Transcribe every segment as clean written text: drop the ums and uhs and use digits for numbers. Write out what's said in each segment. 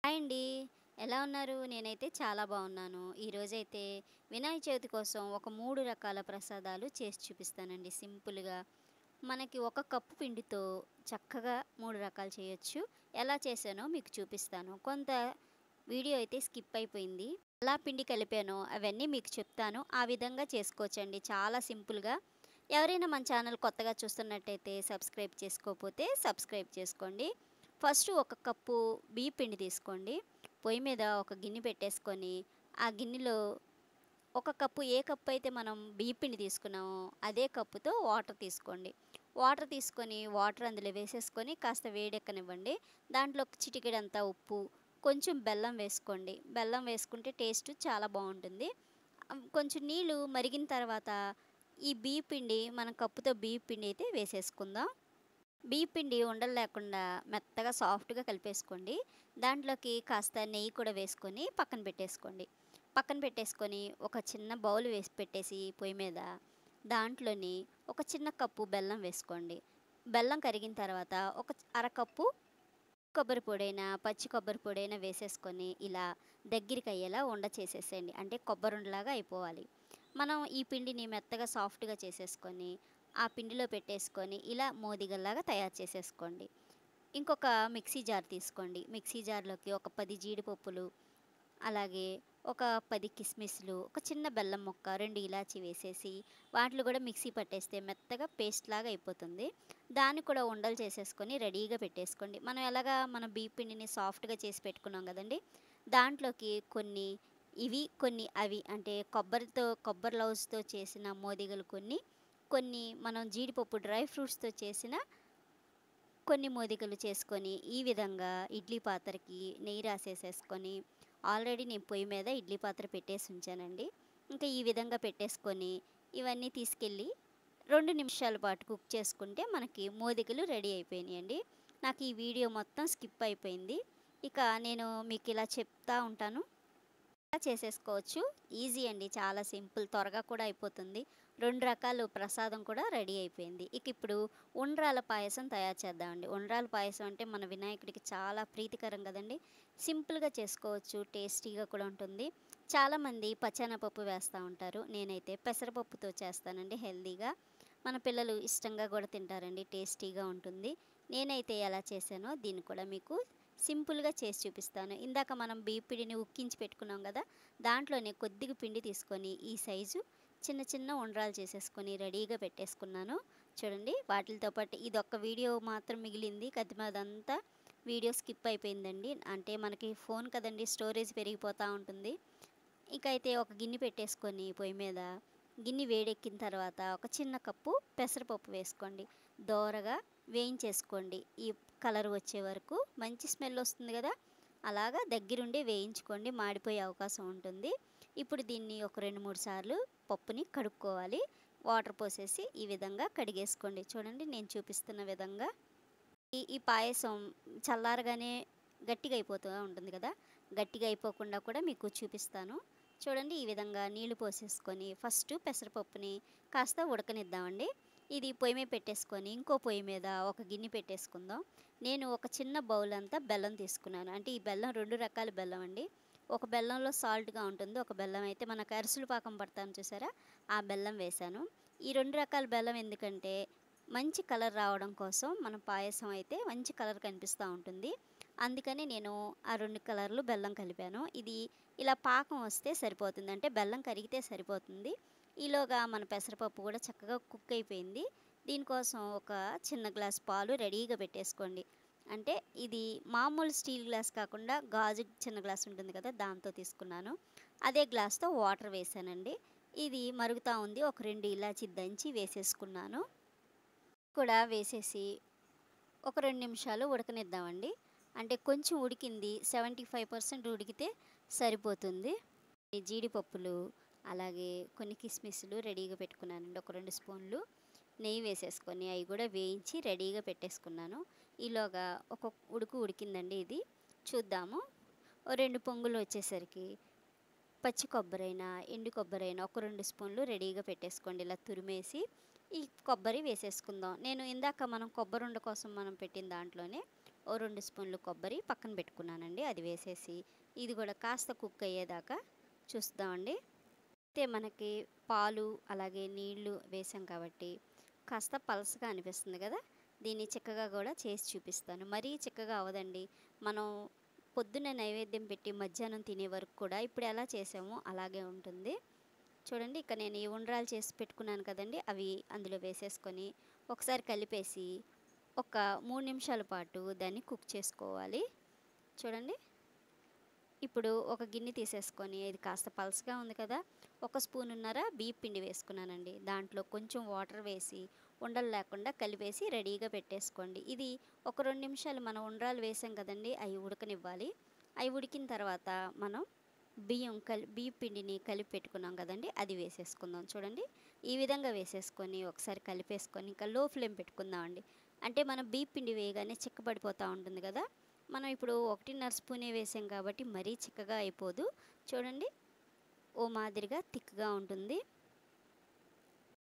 Hi అండి. ఎలా ఉన్నారు? నేనైతే చాలా బాగున్నాను. ఈరోజైతే వినాయక చవితి కోసం ఒక 3 రకాల ప్రసాదాలు చేసి చూపిస్తానండి సింపుల్‌గా. మనకి ఒక కప్పు పిండితో చక్కగా 3 రకాలు చేయొచ్చు. ఎలా చేశానో మీకు చూపిస్తాను. కొంత వీడియో అయితే స్కిప్ అయిపోయింది. ఎలా పిండి కలిపానో అవన్నీ మీకు చెప్తాను. ఆ విధంగా చేసుకోవచ్చండి చాలా సింపుల్‌గా. ఎవరైనా మన ఛానల్ కొత్తగా చూస్తున్నట్టయితే సబ్స్క్రైబ్ చేసుకోకపోతే సబ్స్క్రైబ్ చేసుకోండి. ఫస్ట్ ఒక కప్పు బియ్య పిండి తీసుకోండి. పొయ్యి మీద ఒక గిన్నె పెట్టేసుకొని, ఆ గిన్నెలో ఒక కప్పు ఏ కప్పు అయితే మనం బియ్య పిండి తీసుకున్నామో అదే కప్పుతో వాటర్ తీసుకోండి. వాటర్ తీసుకొని వాటర్ అందులో వేసేసుకొని కాస్త వేడెక్కనివ్వండి. దాంట్లో ఒక చిటికెడంతా ఉప్పు, కొంచెం బెల్లం వేసుకోండి. బెల్లం వేసుకుంటే టేస్ట్ చాలా బావుంటుంది. కొంచెం నీళ్ళు మరిగిన తర్వాత ఈ బియ్య పిండి మన కప్పుతో బియ్య పిండి అయితే వేసేసుకుందాం. బియ్య పిండి ఉండలు లేకుండా మెత్తగా సాఫ్ట్‌గా కలిపేసుకోండి. దాంట్లోకి కాస్త నెయ్యి కూడా వేసుకొని పక్కన పెట్టేసుకోండి. పక్కన పెట్టేసుకొని ఒక చిన్న బౌల్ వేసి పెట్టేసి పొయ్యి మీద దాంట్లోని ఒక చిన్న కప్పు బెల్లం వేసుకోండి. బెల్లం కరిగిన తర్వాత ఒక అరకప్పు కొబ్బరి పొడైనా, పచ్చి కొబ్బరి పొడైనా వేసేసుకొని ఇలా దగ్గరికయ్యేలా ఉండ చేసేసేయండి. అంటే కొబ్బరుండలాగా అయిపోవాలి. మనం ఈ పిండిని మెత్తగా సాఫ్ట్‌గా చేసేసుకొని, ఆ పిండిలో పెట్టేసుకొని ఇలా మోదిగల్లాగా తయారు చేసేసుకోండి. ఇంకొక మిక్సీ జార్ తీసుకోండి. మిక్సీ జార్‌లోకి ఒక 10 జీడిపప్పులు, అలాగే ఒక 10 కిస్మిస్‌లు, ఒక చిన్న బెల్లం ముక్క, 2 ఇలాచీ వేసేసి వాటిలో కూడా మిక్సీ పట్టేస్తే మెత్తగా పేస్ట్‌లాగా అయిపోతుంది. దాన్ని కూడా ఉండలు చేసేసుకొని రెడీగా పెట్టేసుకోండి. మనం ఎలాగా మన బియ్య పిండిని సాఫ్ట్‌గా చేసి పెట్టుకున్నాం కదండీ! దాంట్లోకి కొన్ని ఇవి, కొన్ని అవి అంటే కొబ్బరి లౌజ్‌తో చేసిన మోదిగలు కొన్ని, కొన్ని మనం జీడిపప్పు డ్రై ఫ్రూట్స్‌తో చేసిన కొన్ని మోదికలు చేసుకొని ఈ విధంగా ఇడ్లీ పాత్రకి నెయ్యి రాసేసేసుకొని ఆల్రెడీ నేను పొయ్యి మీద ఇడ్లీ పాత్ర పెట్టేసి ఉంచానండి. ఇంకా ఈ విధంగా పెట్టేసుకొని ఇవన్నీ తీసుకెళ్ళి 2 నిమిషాల పాటు కుక్ చేసుకుంటే మనకి మోదికలు రెడీ అయిపోయినాయండి. నాకు ఈ వీడియో మొత్తం స్కిప్ అయిపోయింది. ఇక నేను మీకు ఇలా చెప్తా ఉంటాను. చేసేసుకోవచ్చు. ఈజీ అండి. చాలా సింపుల్. త్వరగా కూడా అయిపోతుంది. 2 రకాలు ప్రసాదం కూడా రెడీ అయిపోయింది. ఇక ఇప్పుడు ఉండ్రాల పాయసం తయారు చేద్దామండి. ఉండ్రాల పాయసం అంటే మన వినాయకుడికి చాలా ప్రీతికరం కదండీ! సింపుల్‌గా చేసుకోవచ్చు. టేస్టీగా కూడా ఉంటుంది. చాలామంది పచ్చెనపప్పు వేస్తా ఉంటారు. నేనైతే పెసరపప్పుతో చేస్తానండి హెల్తీగా. మన పిల్లలు ఇష్టంగా కూడా తింటారండి. టేస్టీగా ఉంటుంది. నేనైతే ఎలా చేశానో దీన్ని కూడా మీకు సింపుల్‌గా చేసి చూపిస్తాను. ఇందాక మనం బియ్య పిండిని ఉక్కించి పెట్టుకున్నాం గదా! దాంట్లోనే కొద్దిగా పిండి తీసుకొని ఈ సైజు చిన్న చిన్న ఉండ్రాలు చేసేసుకొని రెడీగా పెట్టేసుకున్నాను. చూడండి వాటిలతో పాటు ఇదొక్క వీడియో మాత్రం మిగిలింది. కదిమదంతా వీడియో స్కిప్ అయిపోయిందండి. అంటే మనకి ఫోన్ కదండీ స్టోరేజ్ పెరిగిపోతా ఉంటుంది. ఇకైతే ఒక గిన్నె పెట్టేసుకొని పొయ్యి మీద గిన్నె వేడెక్కిన తర్వాత ఒక చిన్న కప్పు పెసరపప్పు వేసుకోండి. దోరగా వేయించేసుకోండి. ఈ కలర్ వచ్చే వరకు మంచి స్మెల్ వస్తుంది కదా! అలాగా దగ్గరుండి వేయించుకోండి. మాడిపోయే అవకాశం ఉంటుంది. ఇప్పుడు దీన్ని ఒక 2, 3 సార్లు పప్పుని కడుక్కోవాలి. వాటర్ పోసేసి ఈ విధంగా కడిగేసుకోండి. చూడండి నేను చూపిస్తున్న విధంగా. ఈ పాయసం చల్లారగానే గట్టిగా అయిపోతూ ఉంటుంది కదా! గట్టిగా అయిపోకుండా కూడా మీకు చూపిస్తాను. చూడండి ఈ విధంగా నీళ్లు పోసేసుకొని ఫస్ట్ పెసరపప్పుని కాస్త ఉడకనిద్దామండి. ఇది పొయ్యి మీద పెట్టేసుకొని ఇంకో పొయ్యి మీద ఒక గిన్నె పెట్టేసుకుందాం. నేను ఒక చిన్న బౌల్ అంతా బెల్లం తీసుకున్నాను. అంటే ఈ బెల్లం 2 రకాల బెల్లం అండి. ఒక బెల్లంలో సాల్ట్‌గా ఉంటుంది. ఒక బెల్లం అయితే మనకు అరిసెలు పాకం పడతాం చూసారా? ఆ బెల్లం వేశాను. ఈ 2 రకాల బెల్లం ఎందుకంటే మంచి కలర్ రావడం కోసం మన పాయసం అయితే మంచి కలర్ కనిపిస్తూ ఉంటుంది. అందుకని నేను ఆ 2 కలర్లు బెల్లం కలిపాను. ఇది ఇలా పాకం వస్తే సరిపోతుంది. అంటే బెల్లం కరిగితే సరిపోతుంది. ఈలోగా మన పెసరపప్పు కూడా చక్కగా కుక్ అయిపోయింది. దీనికోసం ఒక చిన్న గ్లాస్ పాలు రెడీగా పెట్టేసుకోండి. అంటే ఇది మామూలు స్టీల్ గ్లాస్ కాకుండా గాజు చిన్న గ్లాస్ ఉంటుంది కదా! దాంతో తీసుకున్నాను. అదే గ్లాస్‌తో వాటర్ వేశానండి. ఇది మరుగుతా ఉంది. ఒక 2 ఇలాచీ దంచి వేసేసుకున్నాను. కూడా వేసేసి ఒక 2 నిమిషాలు ఉడకనిద్దామండి. అంటే కొంచెం ఉడికింది. 75% ఉడికితే సరిపోతుంది. ఈ జీడిపప్పులు, అలాగే కొన్ని కిస్మిస్‌లు రెడీగా పెట్టుకున్నానండి. ఒక 2 స్పూన్లు నెయ్యి వేసేసుకొని అయి కూడా వేయించి రెడీగా పెట్టేసుకున్నాను. ఈలోగా ఒక ఉడికిందండి ఇది. చూద్దాము. ఓ 2 పొంగులు వచ్చేసరికి పచ్చి కొబ్బరైనా, ఎండు కొబ్బరైనా ఒక 2 స్పూన్లు రెడీగా పెట్టేసుకోండి. ఇలా తురిమేసి ఈ కొబ్బరి వేసేసుకుందాం. నేను ఇందాక మనం కొబ్బరుండ కోసం మనం పెట్టిన దాంట్లోనే ఓ 2 స్పూన్లు కొబ్బరి పక్కన పెట్టుకున్నానండి. అది వేసేసి ఇది కూడా కాస్త కుక్ అయ్యేదాకా చూస్తామండి. అయితే మనకి పాలు అలాగే నీళ్లు వేసాం కాబట్టి కాస్త పలసగా అనిపిస్తుంది కదా! దీన్ని చిక్కగా కూడా చేసి చూపిస్తాను. మరీ చిక్కగా అవ్వదండి. మనం పొద్దున్నే నైవేద్యం పెట్టి మధ్యాహ్నం తినే వరకు కూడా ఇప్పుడు ఎలా చేసామో అలాగే ఉంటుంది. చూడండి, ఇక నేను ఈ ఉండ్రాలు చేసి పెట్టుకున్నాను కదండీ! అవి అందులో వేసేసుకొని ఒకసారి కలిపేసి ఒక 3 నిమిషాల పాటు దాన్ని కుక్ చేసుకోవాలి. చూడండి, ఇప్పుడు ఒక గిన్నె తీసేసుకొని ఇది కాస్త పలసగా ఉంది కదా! ఒక స్పూనున్నర బియ్యపు పిండి వేసుకున్నానండి. దాంట్లో కొంచెం వాటర్ వేసి ఉండలు లేకుండా కలిపేసి రెడీగా పెట్టేసుకోండి. ఇది ఒక 2 నిమిషాలు మనం ఉండ్రాలు వేసాం కదండీ! అవి ఉడకనివ్వాలి. అవి ఉడికిన తర్వాత మనం బియ్యపు పిండిని కలిపి పెట్టుకున్నాం కదండీ! అది వేసేసుకుందాం. చూడండి, ఈ విధంగా వేసేసుకొని ఒకసారి కలిపేసుకొని ఇంకా లో ఫ్లేమ్ పెట్టుకుందామండి. అంటే మనం బియ్యపు పిండి వేయగానే చిక్కబడిపోతూ ఉంటుంది కదా! మనం ఇప్పుడు 1.5 స్పూనే వేసాం కాబట్టి మరీ చిక్కగా అయిపోదు. చూడండి, ఓ మాదిరిగా థిక్‌గా ఉంటుంది.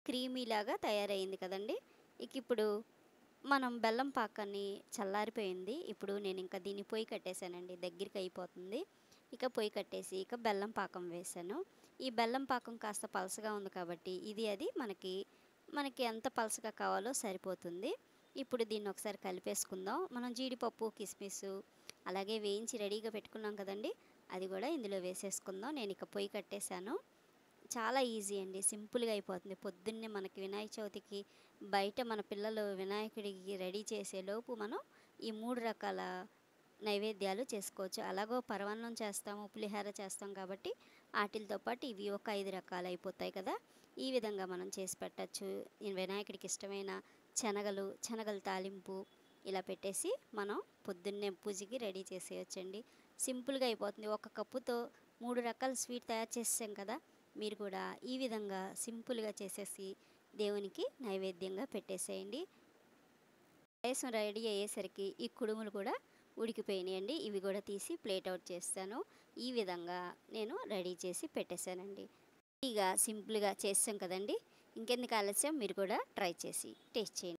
క్రీమీలాగా తయారయింది కదండీ! ఇప్పుడు మనం బెల్లం పాకాన్ని చల్లారిపోయింది. ఇప్పుడు నేనింక దీన్ని పొయ్యి కట్టేసానండి. దగ్గరికి అయిపోతుంది. ఇక పొయ్యి కట్టేసి ఇక బెల్లం పాకం వేశాను. ఈ బెల్లం పాకం కాస్త పలసగా ఉంది కాబట్టి అది మనకి ఎంత పలసగా కావాలో సరిపోతుంది. ఇప్పుడు దీన్ని ఒకసారి కలిపేసుకుందాం. మనం జీడిపప్పు, కిస్మిసు అలాగే వేయించి రెడీగా పెట్టుకున్నాం కదండీ! అది కూడా ఇందులో వేసేసుకుందాం. నేనిక పొయ్యి కట్టేసాను. చాలా ఈజీ అండి. సింపుల్‌గా అయిపోతుంది. పొద్దున్నే మనకి వినాయక చవితికి బయట మన పిల్లలు వినాయకుడికి రెడీ చేసేలోపు మనం ఈ 3 రకాల నైవేద్యాలు చేసుకోవచ్చు. అలాగో పరమాన్నం చేస్తాము, పులిహోర చేస్తాం కాబట్టి ఆటిలతో పాటు ఇవి ఒక 5 రకాలు అయిపోతాయి కదా! ఈ విధంగా మనం చేసి పెట్టచ్చు. ఈ వినాయకుడికి ఇష్టమైన శనగల తాలింపు ఇలా పెట్టేసి మనం పొద్దున్నే పూజకి రెడీ చేసేయొచ్చండి. సింపుల్‌గా అయిపోతుంది. ఒక కప్పుతో 3 రకాల స్వీట్ తయారు చేసేసాం కదా! మీరు కూడా ఈ విధంగా సింపుల్‌గా చేసేసి దేవునికి నైవేద్యంగా పెట్టేసేయండి. పాయసం రెడీ అయ్యేసరికి ఈ కుడుములు కూడా ఉడికిపోయినాయండి. ఇవి కూడా తీసి ప్లేట్ అవుట్ చేస్తాను. ఈ విధంగా నేను రెడీ చేసి పెట్టేశానండి. ఇక సింపుల్‌గా చేసాం కదండీ! ఇంకెందుకు ఆలస్యం, మీరు కూడా ట్రై చేసి టేస్ట్ చేయండి.